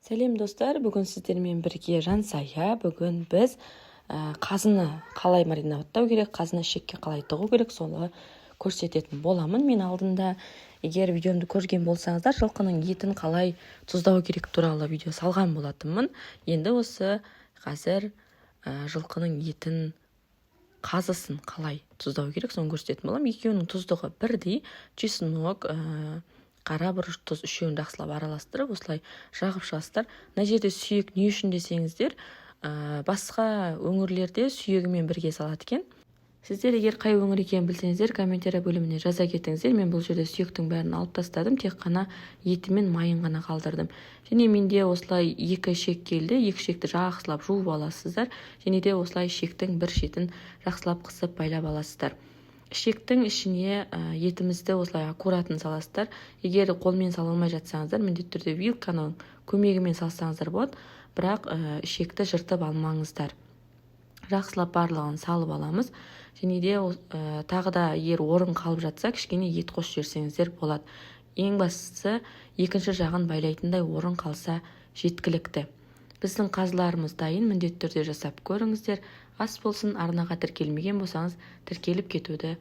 Сәлем достар, бүгін сіздермен бірге жансая. Бүгін біз қазыны қалай маринадтау керек, қазыны ішекке қалай тығу керек, соны көрсететін боламын. Мен алдында, егер видеомды көрген болсаңыздар, жылқының етін қалай тұздау керек туралы видео салған болатынмын. Енді осы қазір жылқының етін қазысын қалай тұздау керек, соны көрсететін боламын. Екеуінің тұздығы бірдей, чеснок, қара бұрыш, тұз үшеуін жақсылап араластырып, осылай жағып шығасыздар. Мына жерде сүйек не үшін десеңіздер, басқа өңірлерде сүйегімен бірге салады екен. Сіздер егер қай өңір екенін білсеңіздер, комментарий бөліміне жаза кетіңіздер. Мен бұл жерде сүйектің бәрін алып тастадым, тек қана еті мен майын ғана қалдырдым. Және менде осылай екі ішек келді, екі ішекті жақсылап жуып аласыздар. Және де осылай ішектің бір шетін жақсылап қысып байлап аласыздар. Ішектің ішіне етімізді осылай аккуратын саласыздар. Егер қолмен сала алмай жатсаңыздар, міндетті түрде вилканың көмегімен салсаңыздар болады, бірақ ішекті жыртып алмаңыздар. Жақсылап барлығын салып аламыз. Және де тағы да егер орын қалып жатса, кішкене ет қосып жіберсеңіздер болады. Ең бастысы екінші жағын байлайтындай орын қалса жеткілікті. Біздің қазыларымыз дайын, міндетті түрде жасап көріңіздер. Ас болсын, арнаға тіркелмеген болсаңыз, тіркеліп кетуді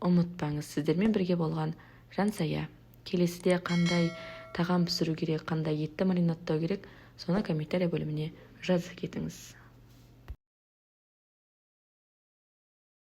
ұмытпаңыз. Сіздермен бірге болған жансая. Келесіде қандай тағам пісіру керек, қандай етті маринадтау керек, соны комментарий бөліміне жазып кетіңіз.